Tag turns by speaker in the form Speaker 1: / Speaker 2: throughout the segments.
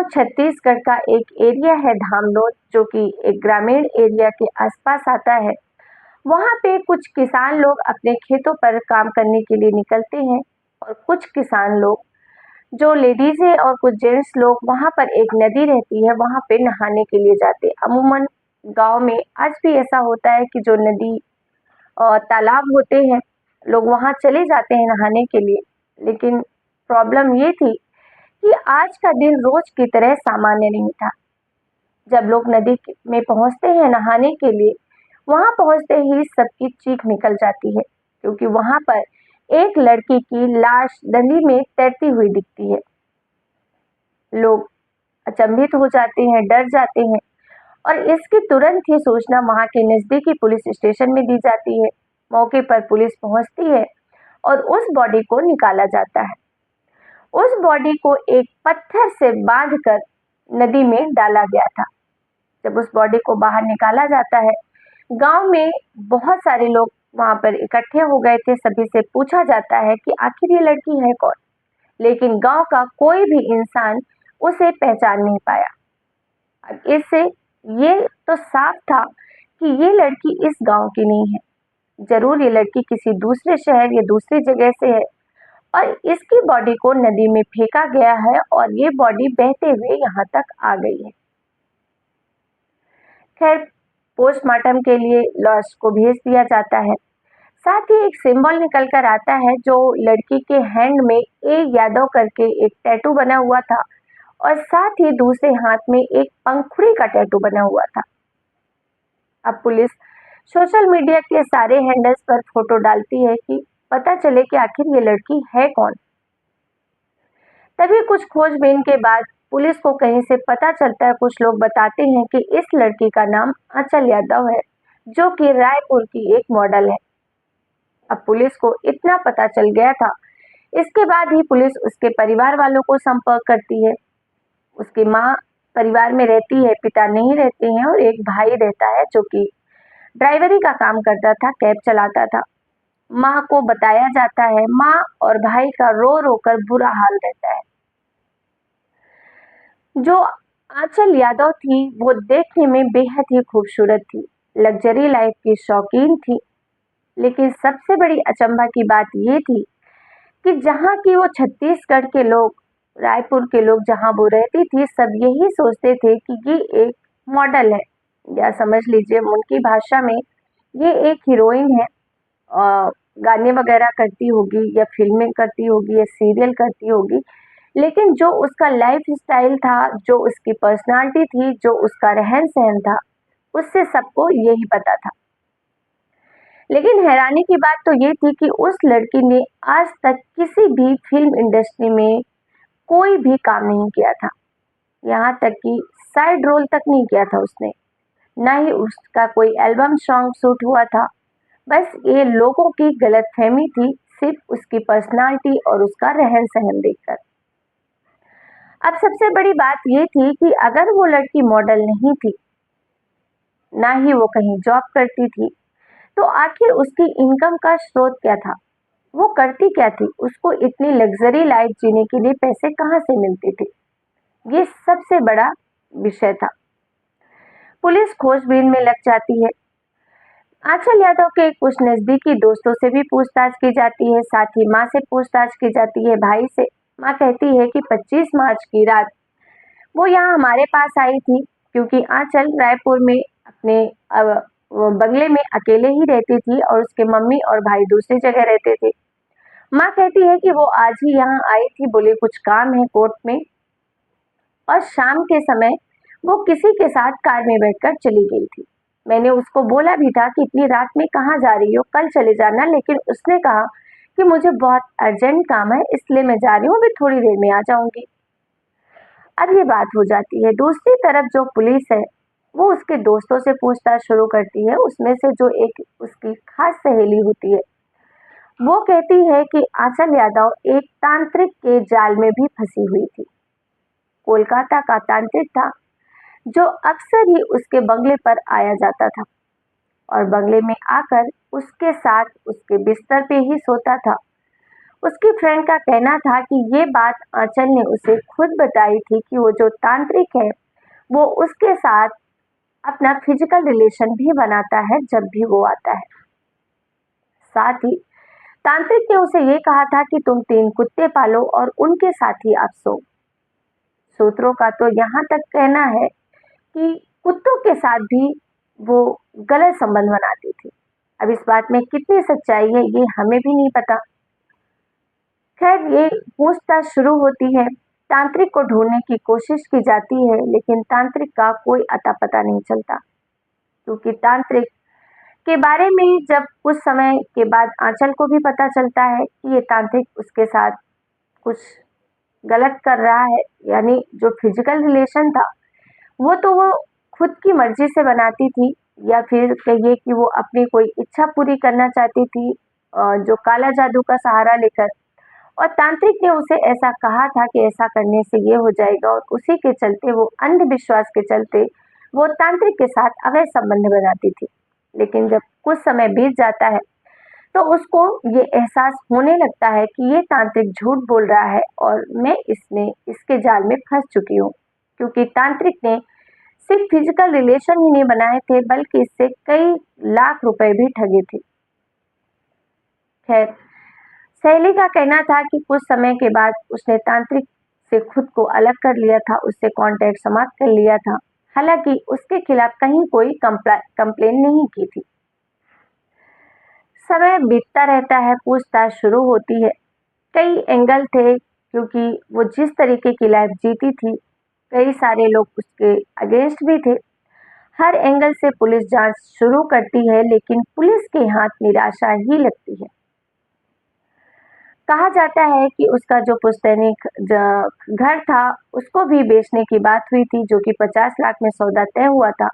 Speaker 1: छत्तीसगढ़ का एक एरिया है धामनोद, जो कि एक ग्रामीण एरिया के आसपास आता है। वहाँ पे कुछ किसान लोग अपने खेतों पर काम करने के लिए निकलते हैं और कुछ किसान लोग, जो लेडीज है और कुछ जेंट्स लोग, वहाँ पर एक नदी रहती है, वहाँ पे नहाने के लिए जाते हैं। अमूमन गांव में आज भी ऐसा होता है कि जो नदी और तालाब होते हैं, लोग वहाँ चले जाते हैं नहाने के लिए। लेकिन प्रॉब्लम ये थी कि आज का दिन रोज की तरह सामान्य नहीं था। जब लोग नदी में पहुंचते हैं नहाने के लिए, वहां पहुंचते ही सबकी चीख निकल जाती है, क्योंकि वहां पर एक लड़की की लाश नदी में तैरती हुई दिखती है। लोग अचंभित हो जाते हैं, डर जाते हैं और इसकी तुरंत ही सूचना वहां के नजदीकी पुलिस स्टेशन में दी जाती है। मौके पर पुलिस पहुंचती है और उस बॉडी को निकाला जाता है। उस बॉडी को एक पत्थर से बांधकर नदी में डाला गया था। जब उस बॉडी को बाहर निकाला जाता है, गांव में बहुत सारे लोग वहां पर इकट्ठे हो गए थे। सभी से पूछा जाता है कि आखिर ये लड़की है कौन, लेकिन गांव का कोई भी इंसान उसे पहचान नहीं पाया। अब इससे ये तो साफ था कि ये लड़की इस गांव की नहीं है। जरूर ये लड़की किसी दूसरे शहर या दूसरी जगह से है और इसकी बॉडी को नदी में फेंका गया है और ये बॉडी बहते हुए यहाँ तक आ गई है। खैर, पोस्टमार्टम के लिए लाश को भेज दिया जाता है। साथ ही एक सिंबल निकल कर आता है, जो लड़की के हैंड में ए यादव करके एक टैटू बना हुआ था और साथ ही दूसरे हाथ में एक पंखुड़ी का टैटू बना हुआ था। अब पुलिस सोशल मीडिया के सारे हैंडल्स पर फोटो डालती है कि पता चले कि आखिर ये लड़की है कौन। तभी कुछ खोजबीन के बाद पुलिस को कहीं से पता चलता है, कुछ लोग बताते हैं कि इस लड़की का नाम आंचल यादव है, जो कि रायपुर की एक मॉडल है। अब पुलिस को इतना पता चल गया था, इसके बाद ही पुलिस उसके परिवार वालों को संपर्क करती है। उसकी माँ परिवार में रहती है, पिता नहीं रहते हैं और एक भाई रहता है जो कि ड्राइवरी का काम करता था, कैब चलाता था। माँ को बताया जाता है। माँ और भाई का रो रो कर बुरा हाल रहता है। जो आंचल यादव थी, वो देखने में बेहद ही खूबसूरत थी, लग्जरी लाइफ की शौकीन थी। लेकिन सबसे बड़ी अचंभा की बात ये थी कि जहाँ की वो छत्तीसगढ़ के लोग, रायपुर के लोग जहाँ वो रहती थी, सब यही सोचते थे कि ये एक मॉडल है, या समझ लीजिए उनकी भाषा में ये एक हीरोइन है। गाने वगैरह करती होगी या फिल्में करती होगी या सीरियल करती होगी। लेकिन जो उसका लाइफ स्टाइल था, जो उसकी पर्सनालिटी थी, जो उसका रहन सहन था, उससे सबको यही पता था। लेकिन हैरानी की बात तो ये थी कि उस लड़की ने आज तक किसी भी फिल्म इंडस्ट्री में कोई भी काम नहीं किया था। यहाँ तक कि साइड रोल तक नहीं किया था उसने, ना ही उसका कोई एल्बम सॉन्ग शूट हुआ था। बस ये लोगों की गलतफहमी थी, सिर्फ उसकी पर्सनालिटी और उसका रहन सहन देखकर। अब सबसे बड़ी बात ये थी कि अगर वो लड़की मॉडल नहीं थी, ना ही वो कहीं जॉब करती थी, तो आखिर उसकी इनकम का स्रोत क्या था? वो करती क्या थी? उसको इतनी लग्जरी लाइफ जीने के लिए पैसे कहाँ से मिलते थे? ये सबसे बड़ा विषय था। पुलिस खोजबीन में लग जाती है। आंचल यादव के कुछ नजदीकी दोस्तों से भी पूछताछ की जाती है, साथ ही माँ से पूछताछ की जाती है, भाई से। माँ कहती है कि 25 मार्च की रात वो यहाँ हमारे पास आई थी, क्योंकि आंचल रायपुर में अपने वो बंगले में अकेले ही रहती थी और उसके मम्मी और भाई दूसरी जगह रहते थे। माँ कहती है कि वो आज ही यहाँ आई थी, बोले कुछ काम है कोर्ट में, और शाम के समय वो किसी के साथ कार में बैठकर चली गई थी। मैंने उसको बोला भी था कि इतनी रात में कहाँ जा रही हो, कल चले जाना, लेकिन उसने कहा कि मुझे बहुत अर्जेंट काम है, इसलिए मैं जा रही हूँ, अभी थोड़ी देर में आ जाऊंगी। अब ये बात हो जाती है। दूसरी तरफ जो पुलिस है, वो उसके दोस्तों से पूछताछ शुरू करती है। उसमें से जो एक उसकी खास सहेली होती है, वो कहती है कि आंचल यादव एक तांत्रिक के जाल में भी फंसी हुई थी। कोलकाता का तांत्रिक था, जो अक्सर ही उसके बंगले पर आया जाता था और बंगले में आकर उसके साथ उसके बिस्तर पे ही सोता था। उसकी फ्रेंड का कहना था कि ये बात आंचल ने उसे खुद बताई थी कि वो जो तांत्रिक है वो उसके साथ अपना फिजिकल रिलेशन भी बनाता है जब भी वो आता है। साथ ही तांत्रिक ने उसे ये कहा था कि तुम 3 कुत्ते पालो और उनके साथ ही आप सो। सूत्रों का तो यहाँ तक कहना है कि कुत्तों के साथ भी वो गलत संबंध बनाती थी। अब इस बात में कितनी सच्चाई है ये हमें भी नहीं पता। खैर ये पूछताछ शुरू होती है, तांत्रिक को ढूंढने की कोशिश की जाती है लेकिन तांत्रिक का कोई अता पता नहीं चलता, क्योंकि तांत्रिक के बारे में जब कुछ समय के बाद आंचल को भी पता चलता है कि ये तांत्रिक उसके साथ कुछ गलत कर रहा है, यानी जो फिजिकल रिलेशन था वो तो वो खुद की मर्जी से बनाती थी, या फिर कहिए कि वो अपनी कोई इच्छा पूरी करना चाहती थी जो काला जादू का सहारा लेकर। और तांत्रिक ने उसे ऐसा कहा था कि ऐसा करने से ये हो जाएगा, और उसी के चलते वो अंधविश्वास के चलते वो तांत्रिक के साथ अवैध संबंध बनाती थी। लेकिन जब कुछ समय बीत जाता है तो उसको ये एहसास होने लगता है कि ये तांत्रिक झूठ बोल रहा है और मैं इसके जाल में फंस चुकी हूँ, क्योंकि तांत्रिक ने सिर्फ फिजिकल रिलेशन ही नहीं बनाए थे बल्कि इससे कई लाख रुपए भी ठगे थे। खैर सहेली का कहना था कि कुछ समय के बाद उसने तांत्रिक से खुद को अलग कर लिया था, उससे कांटेक्ट समाप्त कर लिया था। हालांकि उसके खिलाफ कहीं कोई कंप्लेन नहीं की थी। समय बीतता रहता है, पूछताछ शुरू होती है। कई एंगल थे, क्योंकि वो जिस तरीके की लाइफ जीती थी कई सारे लोग उसके अगेंस्ट भी थे। हर एंगल से पुलिस जांच शुरू करती है लेकिन पुलिस के हाथ निराशा ही लगती है। कहा जाता है कि उसका जो पुश्तैनी घर था उसको भी बेचने की बात हुई थी, जो कि 50 लाख में सौदा तय हुआ था।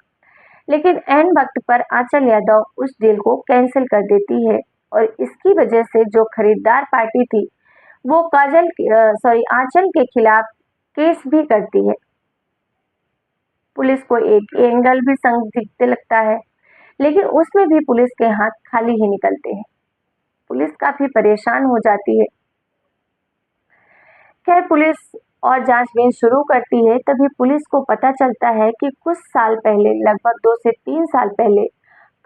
Speaker 1: लेकिन ऐन वक्त पर आंचल यादव उस डील को कैंसिल कर देती है और इसकी वजह से जो खरीदार पार्टी थी वो आंचल के खिलाफ केस भी करती है। पुलिस को एक एंगल भी संदिग्ध लगता है, लेकिन उसमें भी पुलिस के हाथ खाली ही निकलते हैं। पुलिस काफी परेशान हो जाती है। खैर पुलिस और जांचबीन शुरू करती है, तभी पुलिस को पता चलता है कि कुछ साल पहले, लगभग 2 से 3 साल पहले,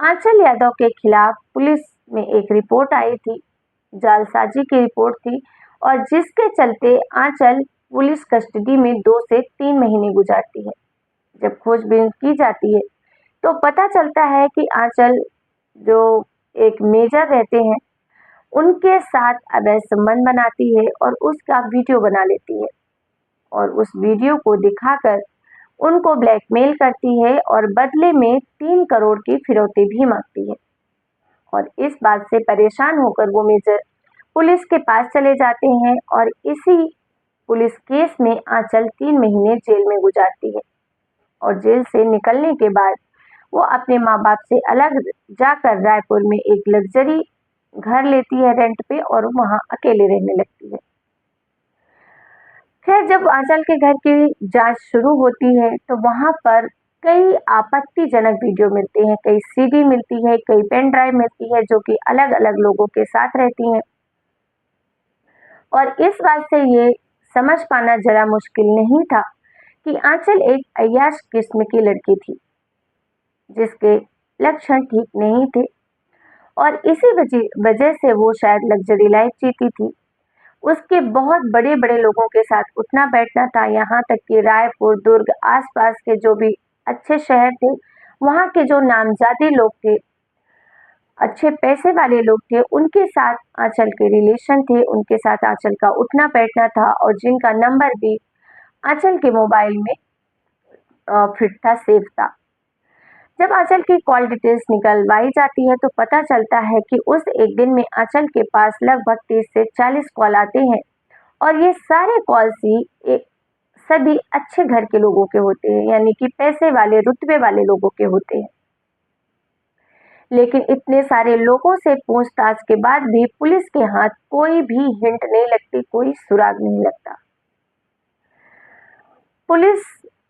Speaker 1: आंचल यादव के खिलाफ पुलिस में एक रिपोर्ट आई थी, जालसाजी की रिपोर्ट थी, और जिसके चलते आंचल पुलिस कस्टडी में 2 से 3 महीने गुजारती है। जब खोजबीन की जाती है तो पता चलता है कि आंचल जो एक मेजर रहते हैं उनके साथ अवैध संबंध बनाती है और उसका वीडियो बना लेती है और उस वीडियो को दिखाकर उनको ब्लैकमेल करती है और बदले में 3 करोड़ की फिरौती भी मांगती है। और इस बात से परेशान होकर वो मेजर पुलिस के पास चले जाते हैं और इसी पुलिस केस में आंचल 3 महीने जेल में गुजारती है और जेल से निकलने के बाद वो अपने माँ बाप से अलग जाकर रायपुर में एक लग्जरी घर लेती है रेंट पे और वहाँ अकेले रहने लगती है। खैर जब आंचल के घर की जांच शुरू होती है तो वहाँ पर कई आपत्तिजनक वीडियो मिलते हैं, कई सीडी मिलती है, कई पेन ड्राइव मिलती है जो कि अलग अलग लोगों के साथ रहती हैं। और इस बात से ये समझ पाना जरा मुश्किल नहीं था कि आंचल एक अय्याश किस्म की लड़की थी जिसके लक्षण ठीक नहीं थे और इसी वजह से वो शायद लग्जरी लाइफ जीती थी। उसके बहुत बड़े-बड़े लोगों के साथ उठना बैठना था, यहाँ तक कि रायपुर, दुर्ग, आसपास के जो भी अच्छे शहर थे, वहाँ के जो नामजादे लोग थे, अच्छे पैसे वाले लोग थे, उनके साथ आंचल के रिलेशन थे, उनके साथ आंचल का उठना बैठना था और जिनका नंबर भी आंचल के मोबाइल में फिट था, सेव था। जब आंचल की कॉल डिटेल्स निकलवाई जाती है तो पता चलता है कि उस एक दिन में आंचल के पास लगभग 30 से 40 कॉल आते हैं और ये सारे कॉल्स ही एक सभी अच्छे घर के लोगों के होते हैं, यानी कि पैसे वाले, रुतबे वाले लोगों के होते हैं। लेकिन इतने सारे लोगों से पूछताछ के बाद भी पुलिस के हाथ कोई भी हिंट नहीं लगती, कोई सुराग नहीं लगता। पुलिस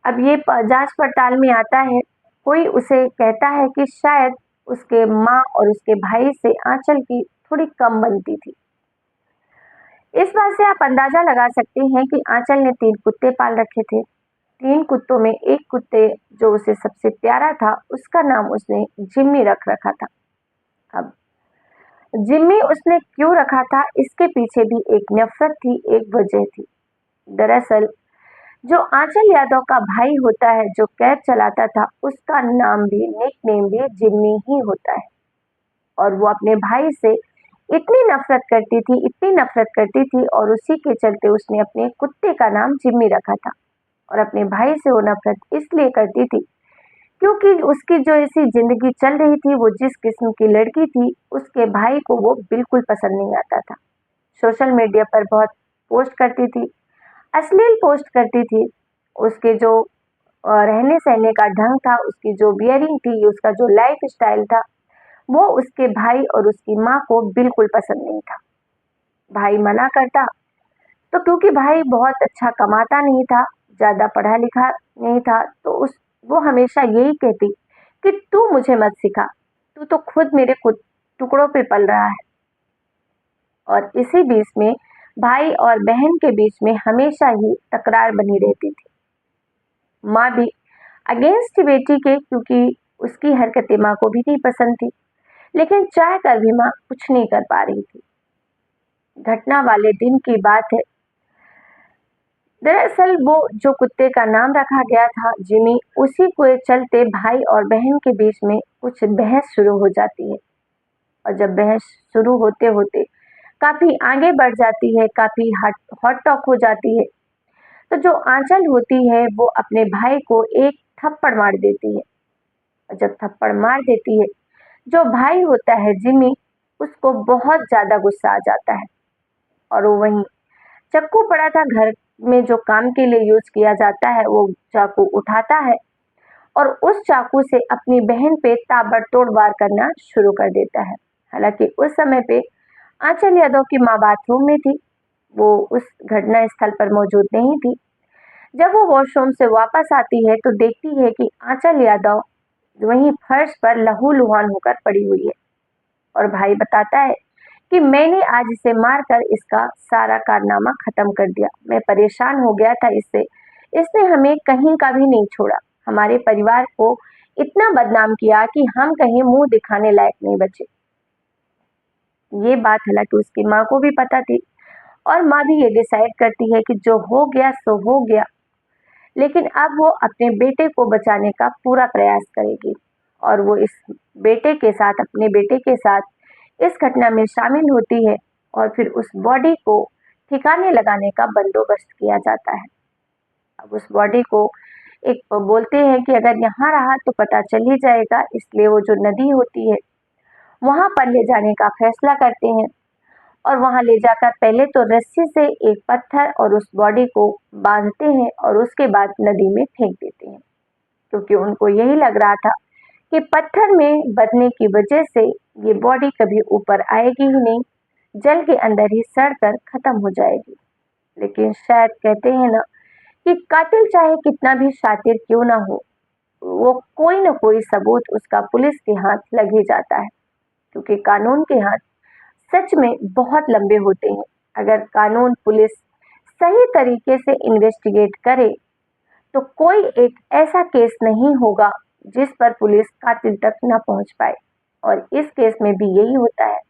Speaker 1: अब ये जांच पड़ताल में आता है, कोई उसे कहता है कि शायद उसके माँ और उसके भाई से आंचल की थोड़ी कम बनती थी। इस बात से आप अंदाजा लगा सकते हैं कि आंचल ने 3 कुत्ते पाल रखे थे। 3 कुत्तों में एक कुत्ते जो उसे सबसे प्यारा था, उसका नाम उसने जिम्मी रख रखा था। अब जिम्मी उसने क्यों रखा था, इसके पीछे भी एक नफ़रत थी, एक वजह थी। दरअसल जो आंचल यादव का भाई होता है, जो कैब चलाता था, उसका नाम भी, निकनेम भी जिम्मी ही होता है। और वो अपने भाई से इतनी नफ़रत करती थी, इतनी नफ़रत करती थी, और उसी के चलते उसने अपने कुत्ते का नाम जिम्मी रखा था। और अपने भाई से वो नफ़रत इसलिए करती थी क्योंकि उसकी जो ऐसी ज़िंदगी चल रही थी, वो जिस किस्म की लड़की थी, उसके भाई को वो बिल्कुल पसंद नहीं आता था। सोशल मीडिया पर बहुत पोस्ट करती थी, अश्लील पोस्ट करती थी। उसके जो रहने-सहने का ढंग था, उसकी जो बियरिंग थी, उसका जो लाइफ़स्टाइल था, वो उसके भाई और उसकी माँ को बिल्कुल पसंद नहीं था। भाई मना करता, तो क्योंकि भाई बहुत अच्छा कमाता नहीं था, ज़्यादा पढ़ा-लिखा नहीं था, तो उस वो हमेशा यही कहती कि तू मुझे मत सिखा, तू तो खुद मेरे टुकड़ों पे पल रहा है। और इसी बीच में भाई और बहन के बीच में हमेशा ही तकरार बनी रहती थी। माँ भी अगेंस्ट थी बेटी के, क्योंकि उसकी हरकतें माँ को भी नहीं पसंद थी, लेकिन चाह कर भी माँ कुछ नहीं कर पा रही थी। घटना वाले दिन की बात है। दरअसल वो जो कुत्ते का नाम रखा गया था जिमी, उसी के चलते भाई और बहन के बीच में कुछ बहस शुरू हो जाती है। और जब बहस शुरू होते होते काफी आगे बढ़ जाती है, काफी हॉट टॉक हो जाती है, तो जो आंचल होती है वो अपने भाई को एक थप्पड़ मार देती है। और जब थप्पड़ मार देती है, जो भाई होता है जिमी, उसको बहुत ज्यादा गुस्सा आ जाता है। और वो वहीं चाकू पड़ा था घर में जो काम के लिए यूज किया जाता है, वो चाकू उठाता है और उस चाकू से अपनी बहन पे ताबड़तोड़ वार करना शुरू कर देता है। हालांकि उस समय पे आंचल यादव की माँ बाथरूम में थी, वो उस घटना स्थल पर मौजूद नहीं थी। जब वो वॉशरूम से वापस आती है तो देखती है कि आंचल यादव वहीं फर्श पर लहूलुहान होकर पड़ी हुई है। और भाई बताता है कि मैंने आज इसे मारकर इसका सारा कारनामा खत्म कर दिया। मैं परेशान हो गया था इससे, इसने हमें कहीं का भी नहीं छोड़ा, हमारे परिवार को इतना बदनाम किया कि हम कहीं मुंह दिखाने लायक नहीं बचे। ये बात हालांकि उसकी माँ को भी पता थी, और माँ भी ये डिसाइड करती है कि जो हो गया सो हो गया, लेकिन अब वो अपने बेटे को बचाने का पूरा प्रयास करेगी। और वो इस बेटे के साथ, अपने बेटे के साथ इस घटना में शामिल होती है, और फिर उस बॉडी को ठिकाने लगाने का बंदोबस्त किया जाता है। अब उस बॉडी को एक बोलते हैं कि अगर यहाँ रहा तो पता चल ही जाएगा, इसलिए वो जो नदी होती है वहां पर ले जाने का फैसला करते हैं। और वहां ले जाकर पहले तो रस्सी से एक पत्थर और उस बॉडी को बांधते हैं, और उसके बाद नदी में फेंक देते हैं, क्योंकि उनको यही लग रहा था कि पत्थर में बदने की वजह से ये बॉडी कभी ऊपर आएगी ही नहीं, जल के अंदर ही सड़कर खत्म हो जाएगी। लेकिन शायद कहते हैं ना कि कातिल चाहे कितना भी शातिर क्यों ना हो, वो कोई ना कोई सबूत उसका पुलिस के हाथ लग ही जाता है, क्योंकि कानून के हाथ सच में बहुत लंबे होते हैं। अगर कानून, पुलिस सही तरीके से इन्वेस्टिगेट करे तो कोई एक ऐसा केस नहीं होगा जिस पर पुलिस कातिल तक न पहुंच पाए। और इस केस में भी यही होता है।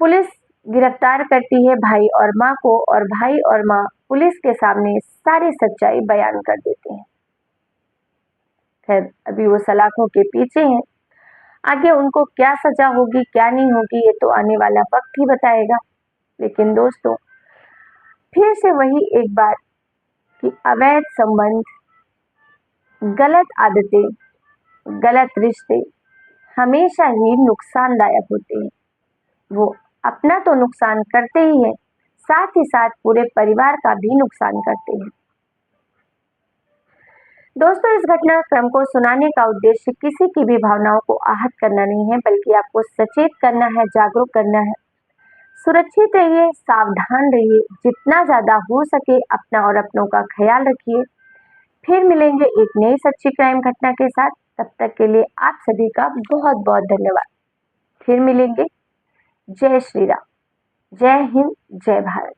Speaker 1: पुलिस गिरफ्तार करती है भाई और माँ को, और भाई और माँ पुलिस के सामने सारी सच्चाई बयान कर देते हैं। खैर, अभी वो सलाखों के पीछे हैं, आगे उनको क्या सजा होगी, क्या नहीं होगी, ये तो आने वाला वक्त ही बताएगा। लेकिन दोस्तों, फिर से वही एक बात कि अवैध संबंध, गलत आदतें, गलत रिश्ते हमेशा ही नुकसानदायक होते हैं। वो अपना तो नुकसान करते ही हैं, साथ ही साथ पूरे परिवार का भी नुकसान करते हैं। दोस्तों, इस घटनाक्रम को सुनाने का उद्देश्य किसी की भी भावनाओं को आहत करना नहीं है, बल्कि आपको सचेत करना है, जागरूक करना है। सुरक्षित रहिए, सावधान रहिए, जितना ज्यादा हो सके अपना और अपनों का ख्याल रखिए। फिर मिलेंगे एक नई सच्ची क्राइम घटना के साथ। तब तक के लिए आप सभी का बहुत बहुत धन्यवाद। फिर मिलेंगे। जय श्री राम। जय हिंद, जय भारत।